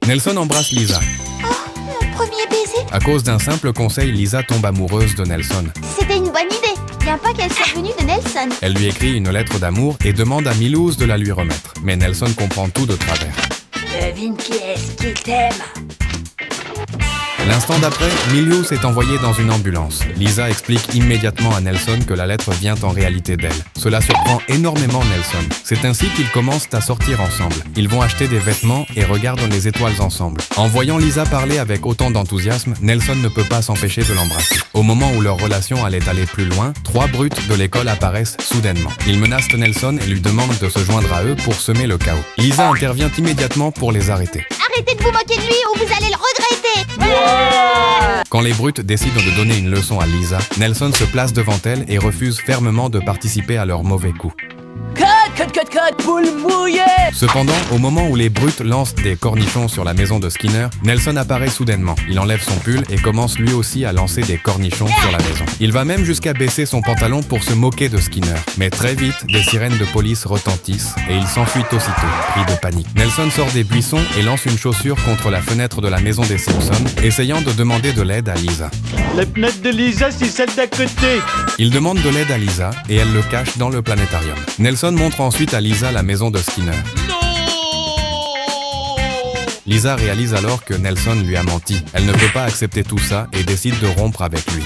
Nelson embrasse Lisa. Oh, mon premier baiser. À cause d'un simple conseil, Lisa tombe amoureuse de Nelson. C'était une bonne idée. Bien pas qu'elle soit venue de Nelson. Elle lui écrit une lettre d'amour et demande à Milouz de la lui remettre. Mais Nelson comprend tout de travers. Devine qui est-ce qui t'aime. L'instant d'après, Milouz est envoyé dans une ambulance. Lisa explique immédiatement à Nelson que la lettre vient en réalité d'elle. Cela surprend énormément Nelson. C'est ainsi qu'ils commencent à sortir ensemble. Ils vont acheter des vêtements et regardent les étoiles ensemble. En voyant Lisa parler avec autant d'enthousiasme, Nelson ne peut pas s'empêcher de l'embrasser. Au moment où leur relation allait aller plus loin, 3 brutes de l'école apparaissent soudainement. Ils menacent Nelson et lui demandent de se joindre à eux pour semer le chaos. Lisa intervient immédiatement pour les arrêter. Arrêtez de vous moquer de lui ou vous allez le regretter. Quand les brutes décident de donner une leçon à Lisa, Nelson se place devant elle et refuse fermement de participer à leur mauvais coup. Cut, poule mouillée. Cependant, au moment où les brutes lancent des cornichons sur la maison de Skinner, Nelson apparaît soudainement. Il enlève son pull et commence lui aussi à lancer des cornichons sur la maison. Il va même jusqu'à baisser son pantalon pour se moquer de Skinner. Mais très vite, des sirènes de police retentissent et il s'enfuit aussitôt, pris de panique. Nelson sort des buissons et lance une chaussure contre la fenêtre de la maison des Simpsons, essayant de demander de l'aide à Lisa. La fenêtre de Lisa, c'est celle d'à côté. Il demande de l'aide à Lisa et elle le cache dans le planétarium. Nelson montre ensuite à Lisa la maison de Skinner. Lisa réalise alors que Nelson lui a menti. Elle ne peut pas accepter tout ça et décide de rompre avec lui.